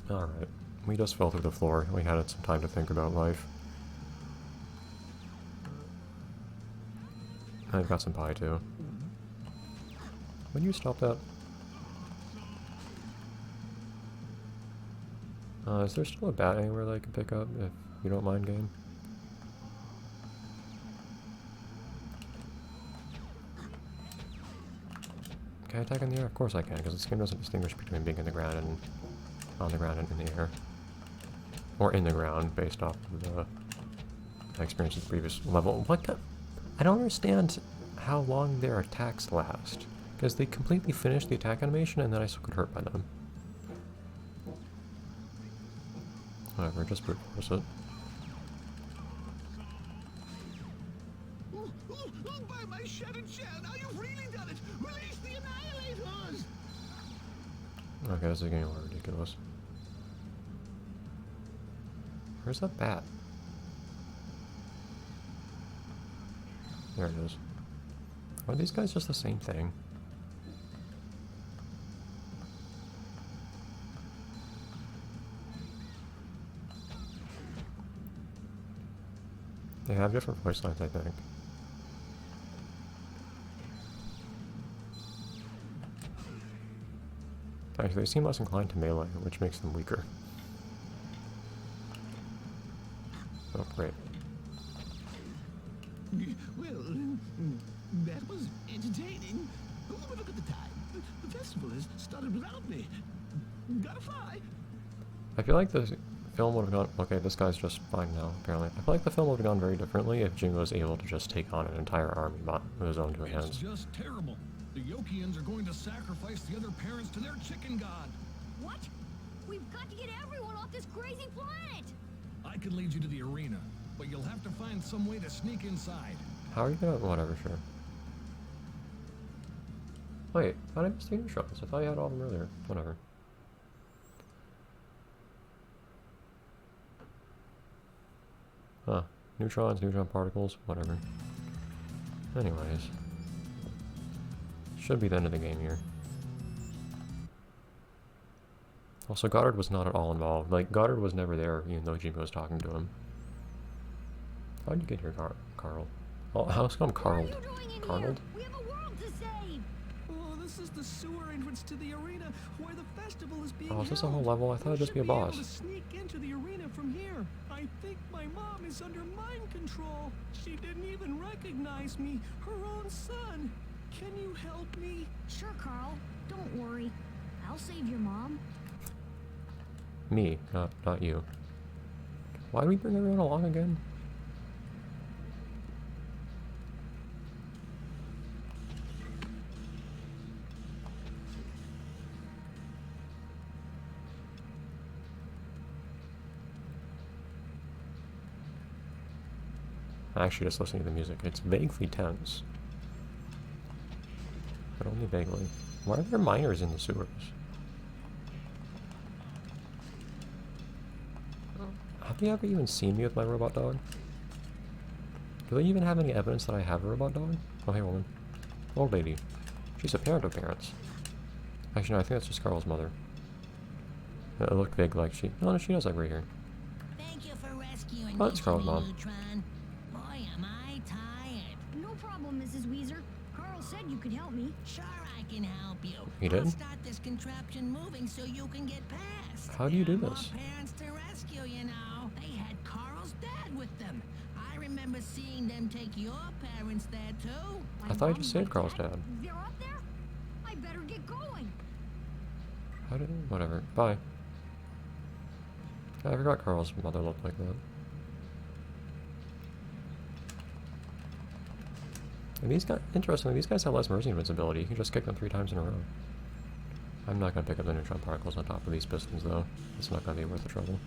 Alright. We just fell through the floor. We had some time to think about life. I've got some pie too. When you stop that? Is there still a bat anywhere that I can pick up, if you don't mind, game? Can I attack in the air? Of course I can, because this game doesn't distinguish between being in the ground and on the ground and in the air. Or in the ground, based off of the experience of the previous level. What the? I don't understand how long their attacks last. Because they completely finished the attack animation and then I still get hurt by them. Whatever, just brute force it. By my shattered shell, now you've really done it! Release the annihilators! Okay, this is getting a little ridiculous. Where's that bat? There it is. Are these guys just the same thing? They have different voice lines, I think. Actually, they seem less inclined to melee, which makes them weaker. Oh, great. Well, that was entertaining. But look at the time. The festival has started without me. Gotta fly. I feel like the film would have gone... Okay, this guy's just fine now, apparently. I feel like the film would have gone very differently if Jin was able to just take on an entire army with his own two hands. It's just terrible. The Yokians are going to sacrifice the other parents to their chicken god. What? We've got to get everyone off this crazy planet! I could lead you to the arena, but you'll have to find some way to sneak inside. How are you gonna... Whatever, sure. Wait, how did I miss the intro? I thought you had all of them earlier. Whatever. Huh. Neutrons, neutron particles, whatever. Anyways. Should be the end of the game here. Also, Goddard was not at all involved. Like, Goddard was never there, even though Jimmy was talking to him. How'd you get here, Carl? Oh, how's come Carl? Carnold? We have a world to save! Oh, this is the sewer entrance to the arena where the festival is being Oh, is this a held. whole level? I thought it'd just be a boss. We should be able to sneak into the arena from here. I think my mom is under mind control. She didn't even recognize me, her own son. Can you help me? Sure, Carl. Don't worry. I'll save your mom. Me, not you. Why do we bring everyone along again? Actually, just listening to the music, it's vaguely tense. But only vaguely. Why are there miners in the sewers? Have they ever even seen me with my robot dog? Do they even have any evidence that I have a robot dog? Oh, hey, woman. Old lady. She's a parent of parents. Actually, no, I think that's just Carl's mother. It looked big like she... No, she does like right here. Thank you for rescuing Oh, me, that's Carl's mom. Neutron. Boy, am I tired. No problem, Mrs. Weezer. Carl said you could help me. Sure, I can help you. He did? I'll start this contraption moving so you can get past. How do you do There are this? More parents to rescue, you know. They had Carl's dad with them. I remember seeing them take your parents there too. I thought I just saved Carl's dad. They're up there? I better get going. How did... Whatever. Bye. I forgot Carl's mother looked like that. And these guys... Interestingly, these guys have less mercy invincibility. You can just kick them 3 times in a row. I'm not going to pick up the neutron particles on top of these pistons, though. It's not going to be worth the trouble.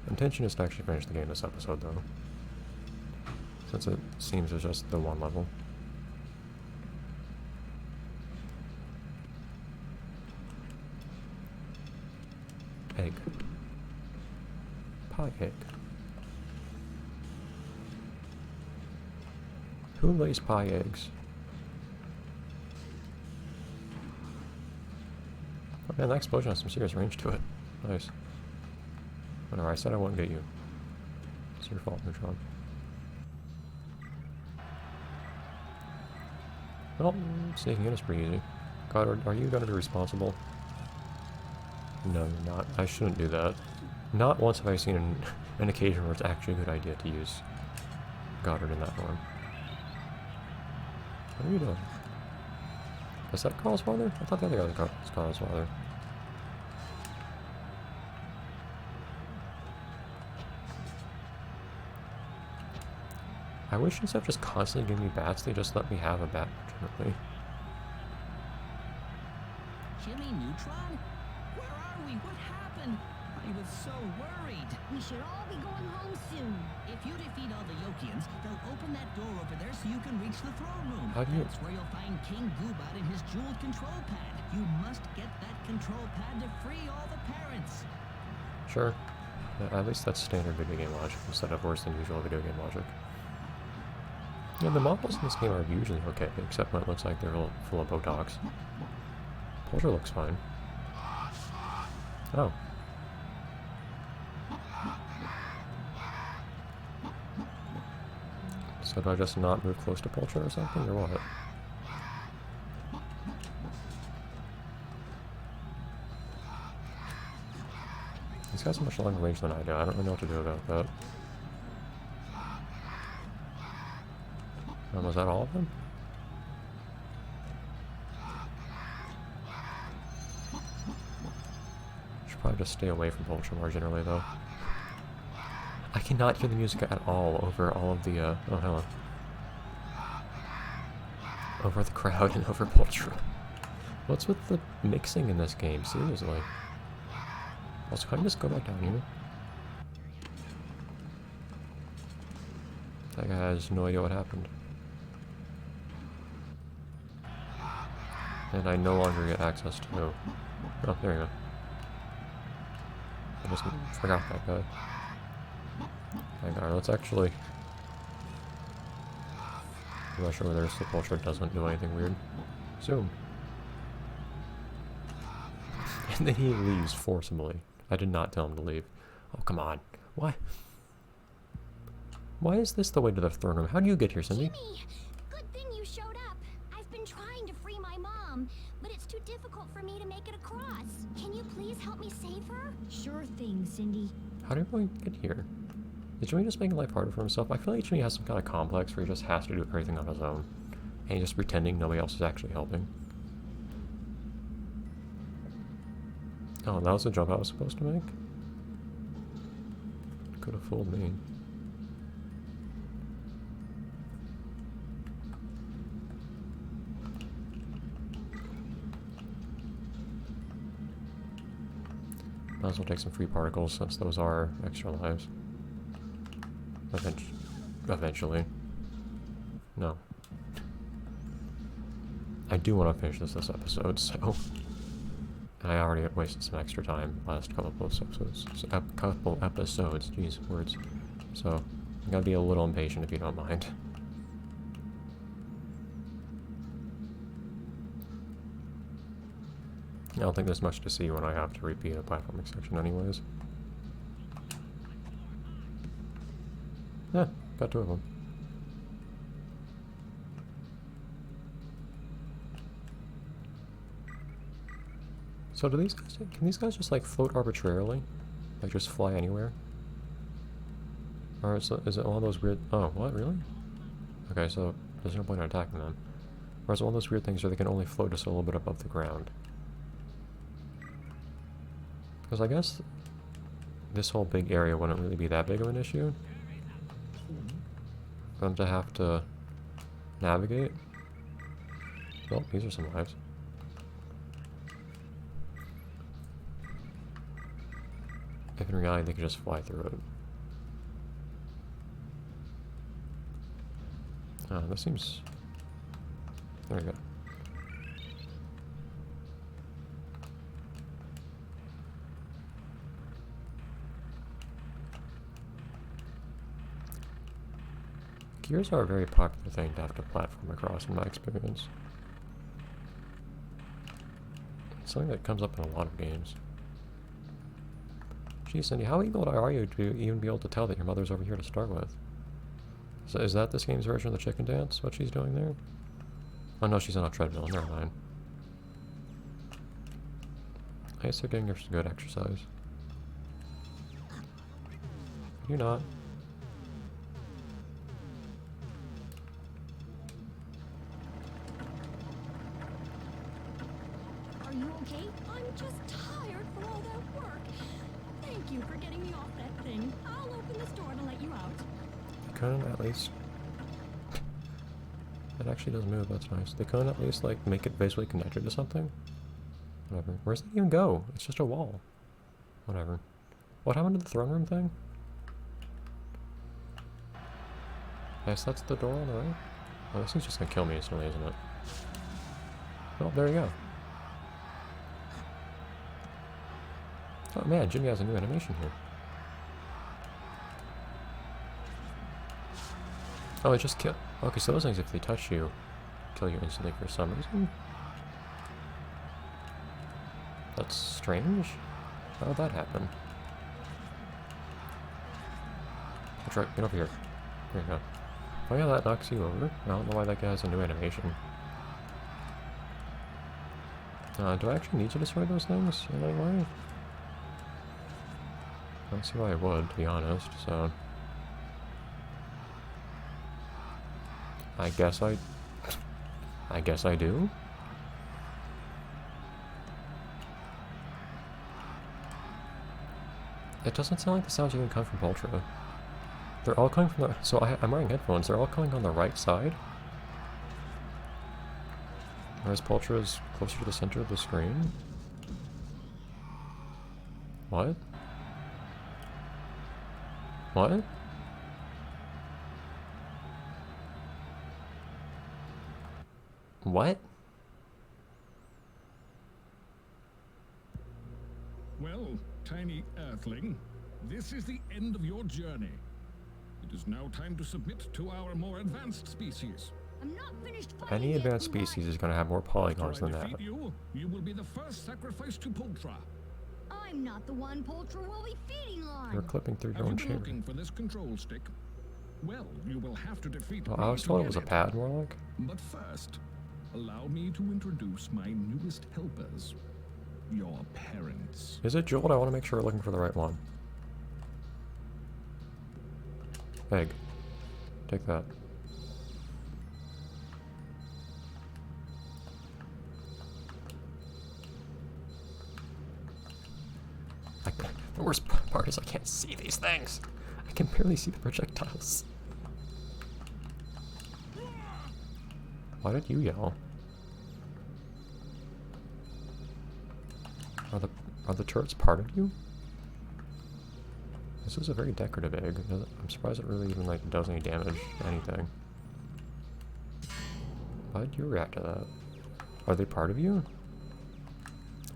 Intention is to actually finish the game this episode, though. Since it seems it's just the one level. Egg. Pie egg. Who lays pie eggs? Man, that explosion has some serious range to it. Nice. Whatever, I said I wouldn't get you. It's your fault, Neutron. Well, sneaking in is pretty easy. God, are you going to be responsible? No, you're not. I shouldn't do that. Not once have I seen an occasion where it's actually a good idea to use Goddard in that form. What are you doing? Is that Carl's father? I thought the other guy was Carl's father. I wish instead of just constantly giving me bats, they just let me have a bat legitimately. Jimmy Neutron? Where are we? What happened? I was so worried. We should all be going home soon. If you defeat all the Yokians, they'll open that door over there so you can reach the throne room. How do you... That's where you'll find King Goobot and his jeweled control pad. You must get that control pad to free all the parents. Sure. At least that's standard video game logic instead of worse than usual video game logic. Yeah, the models in this game are usually okay, except when it looks like they're all full of Botox. Polter looks fine. Oh. So do I just not move close to Polter or something, or what? He's got so much longer range than I do. I don't really know what to do about that. Was that all of them? Should probably just stay away from Polter more generally, though. I cannot hear the music at all over all of the, oh, hello. Over the crowd and over Polter. What's with the mixing in this game? Seriously. Also, can I just go back down here? That guy has no idea what happened. And I no longer get access to... Oh, there you go. I just forgot that guy. Hang on, let's actually... rush over there so Polter doesn't do anything weird. Zoom. And then he leaves forcibly. I did not tell him to leave. Oh, come on. Why? Why is this the way to the throne room? How do you get here, Cindy? Jimmy, good thing you showed up. I've been trying to free my mom, but it's too difficult for me to make it across. Can you please help me save her? Sure thing, Cindy. How do I get here? Is Jimmy just making life harder for himself? I feel like Jimmy has some kind of complex where he just has to do everything on his own. And he's just pretending nobody else is actually helping. Oh, that was the jump I was supposed to make? Could have fooled me. Might as well take some free particles since those are extra lives. Eventually. No. I do want to finish this episode, so... And I already wasted some extra time last couple episodes. Jeez, words. So, I'm gonna be a little impatient if you don't mind. I don't think there's much to see when I have to repeat a platforming section anyways. Yeah, got two of them. So do these guys, can these guys just like float arbitrarily? Like just fly anywhere? Or is it one of those weird, oh, what, really? Okay, so there's no point in attacking them. Or is it one of those weird things where they can only float just a little bit above the ground? Because I guess this whole big area wouldn't really be that big of an issue for them to have to navigate. Well, these are some lives. If in reality they could just fly through it. This seems... There we go. Gears are a very popular thing to have to platform across in my experience. It's something that comes up in a lot of games. Gee, Cindy, how evil are you to even be able to tell that your mother's over here to start with? So is that this game's version of the chicken dance, what she's doing there? Oh no, she's on a treadmill, never mind. I guess they're getting her some good exercise. You're not. Are you okay? I'm just tired from all that work. Thank you for getting me off that thing. I'll open this door to let you out. Couldn't at least... It actually does move, that's nice. They couldn't at least, like, make it visually connected to something? Whatever. Where does it even go? It's just a wall. Whatever. What happened to the throne room thing? Yes, that's the door on the right? Oh, this thing's just gonna kill me instantly, isn't it? Oh, there you go. Oh man, Jimmy has a new animation here. Oh, it just kill. Okay, so those things, if they touch you, kill you instantly for some reason. That's strange. How did that happen? That's right, get over here. There you go. Oh yeah, that knocks you over. I don't know why that guy has a new animation. Do I actually need to destroy those things in any way? I don't see why I would, to be honest, so... I guess I do? It doesn't sound like the sounds even come from Ultra. They're all coming from the... So I'm wearing headphones. They're all coming on the right side. Whereas Pultra is closer to the center of the screen. What? What? What? Well, tiny Earthling, this is the end of your journey. It is now time to submit to our more advanced species. I'm not finished fighting Any yet, advanced you lot. species is going to have more polygons After I than that. defeat you, you will be the first sacrifice to Pultra. I'm not the one Poltra will be feeding on. You're clipping through your Have you own been chair. looking for this control stick? Well, you will have to defeat Well, me I was to told it get was a pad, more like. But first, allow me to introduce my newest helpers, your parents. Is it jeweled? I want to make sure we're looking for the right one. Egg. Take that. The worst part is I can't see these things. I can barely see the projectiles. Why did you yell? Are the turrets part of you? This is a very decorative egg. I'm surprised it really even like does any damage to anything. Why did you react to that? Are they part of you?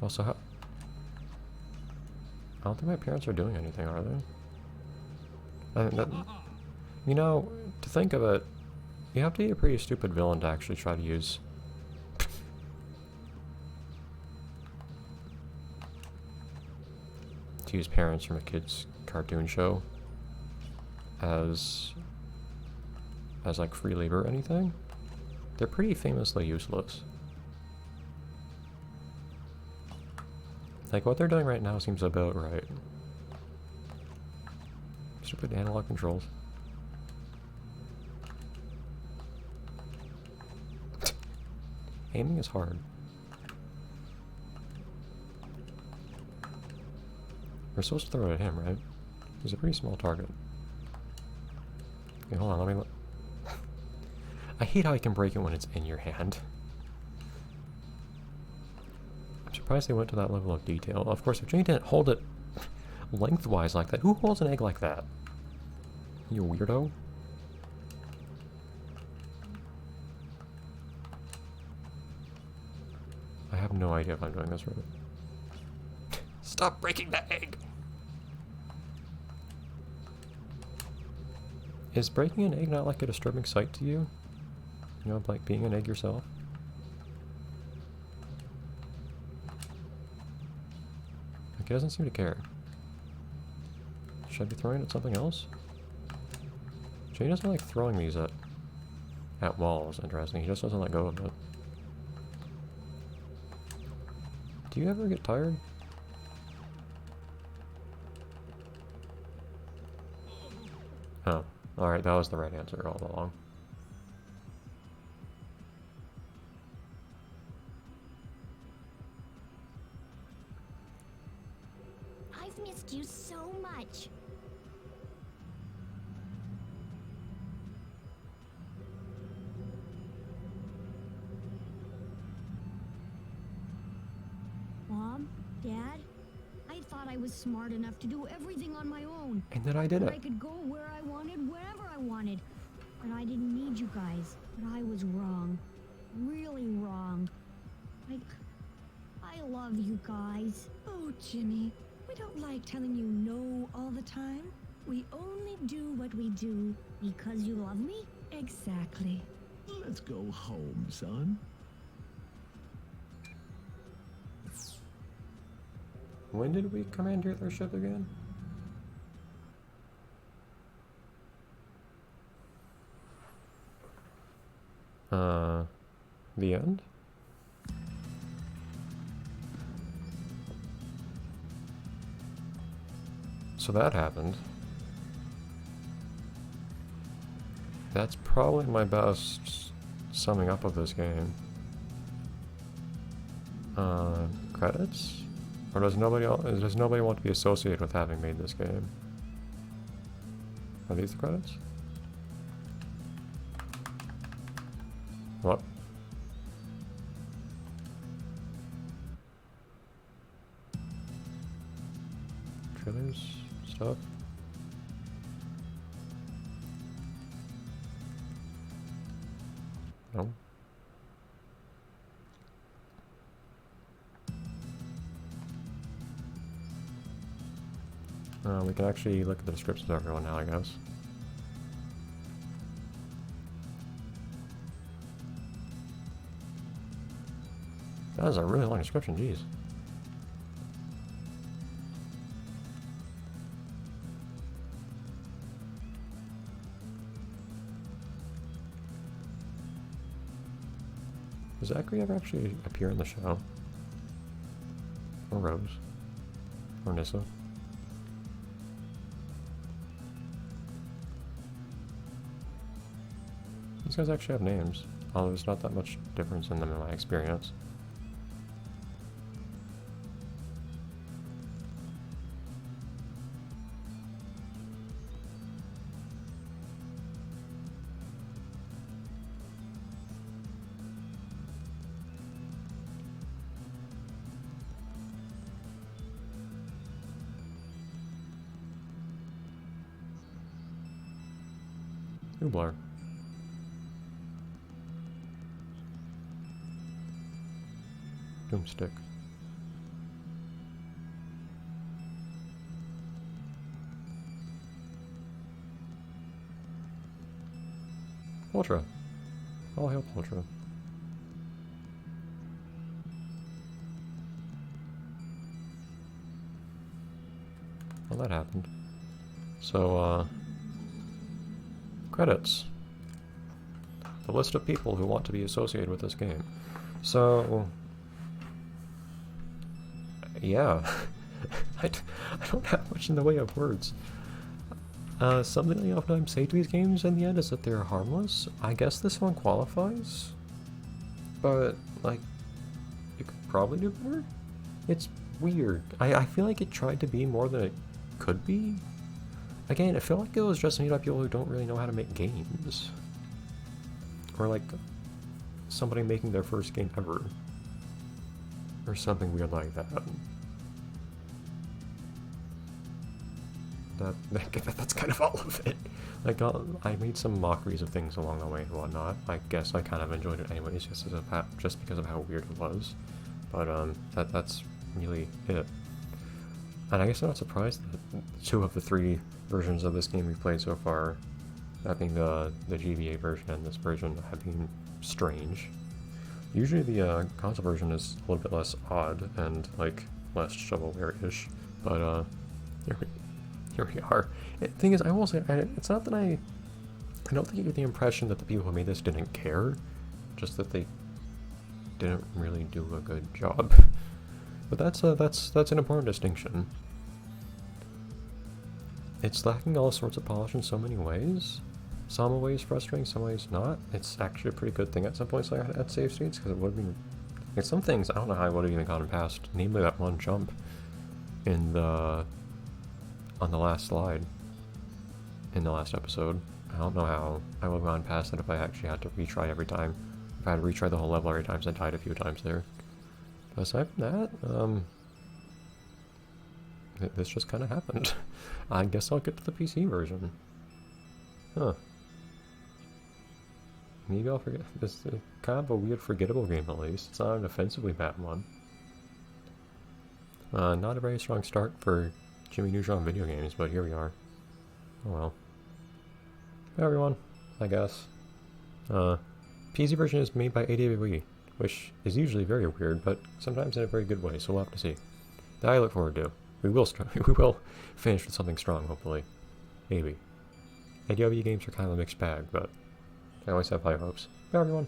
Also, how... I don't think my parents are doing anything, are they? I mean, that, you know, to think of it, you have to be a pretty stupid villain to actually try to use... to use parents from a kid's cartoon show as like free labor or anything. They're pretty famously useless. Like, what they're doing right now seems about right. Stupid analog controls. Aiming is hard. We're supposed to throw it at him, right? He's a pretty small target. Okay, hold on, let me look. I hate how you can break it when it's in your hand. I'm surprised they went to that level of detail. Of course, if Jane didn't hold it lengthwise like that, who holds an egg like that? You weirdo? I have no idea if I'm doing this right. Stop breaking that egg! Is breaking an egg not like a disturbing sight to you? You know, like being an egg yourself? he doesn't seem to care. Should I be throwing it at something else? He doesn't like throwing these at walls, interesting. He just doesn't let go of it. Do you ever get tired? Oh, alright, that was the right answer all along. I've missed you so much. Mom? Dad? I thought I was smart enough to do everything on my own. And then I did That it. I could go where I wanted, wherever I wanted. And I didn't need you guys. But I was wrong. Really wrong. I love you guys. Oh, Jimmy, we don't like telling you no all the time. We only do what we do. Because you love me? Exactly. Let's go home, son. When did we commandeer their ship again? The end? So that happened. That's probably my best summing up of this game. Credits? Or does nobody want to be associated with having made this game? Are these the credits? What? Trailers? Stuff? No. We can actually look at the descriptions of everyone now, I guess. That is a really long description, jeez. Does Zachary ever actually appear in the show? Or Rose? Or Nissa? These guys actually have names, although there's not that much difference in them in my experience. Blur. Doomstick. Ultra. All hail Ultra. Well, that happened. So, credits. The list of people who want to be associated with this game. So, yeah. I don't have much in the way of words. Something I oftentimes say to these games in the end is that they're harmless. I guess this one qualifies. But, like, you could probably do better? It's weird. I feel like it tried to be more than it could be. Again, I feel like it was just made by people who don't really know how to make games. Or like somebody making their first game ever. Or something weird like that. That's kind of all of it. Like, I made some mockeries of things along the way and whatnot. I guess I kind of enjoyed it anyways, just because of how weird it was. But that's really it. And I guess I'm not surprised that 2 of the 3 versions of this game we've played so far, that being the GBA version and this version, have been strange. Usually the console version is a little bit less odd and, like, less shovelware-ish. But here we are. The thing is, I will say, it's not that I don't think you get the impression that the people who made this didn't care, just that they didn't really do a good job. But that's an important distinction. It's lacking all sorts of polish in so many ways. Some ways frustrating, some ways not. It's actually a pretty good thing at some points at save states, because it would be... Like some things, I don't know how I would have even gotten past, namely that one jump in on the last slide in the last episode. I don't know how I would have gone past it if I actually had to retry every time. If I had to retry the whole level every time, since I died a few times there. But aside from that, this just kind of happened. I guess I'll get to the PC version. Huh. Maybe I'll forget. This is kind of a weird, forgettable game at least. It's not an offensively bad one. Not a very strong start for Jimmy Neutron video games, but here we are. Oh well. Hey everyone, I guess. PC version is made by AWE, which is usually very weird, but sometimes in a very good way, so we'll have to see. That I look forward to. We will finish with something strong, hopefully. Maybe. AWE games are kind of a mixed bag, but I always have high hopes. Bye everyone.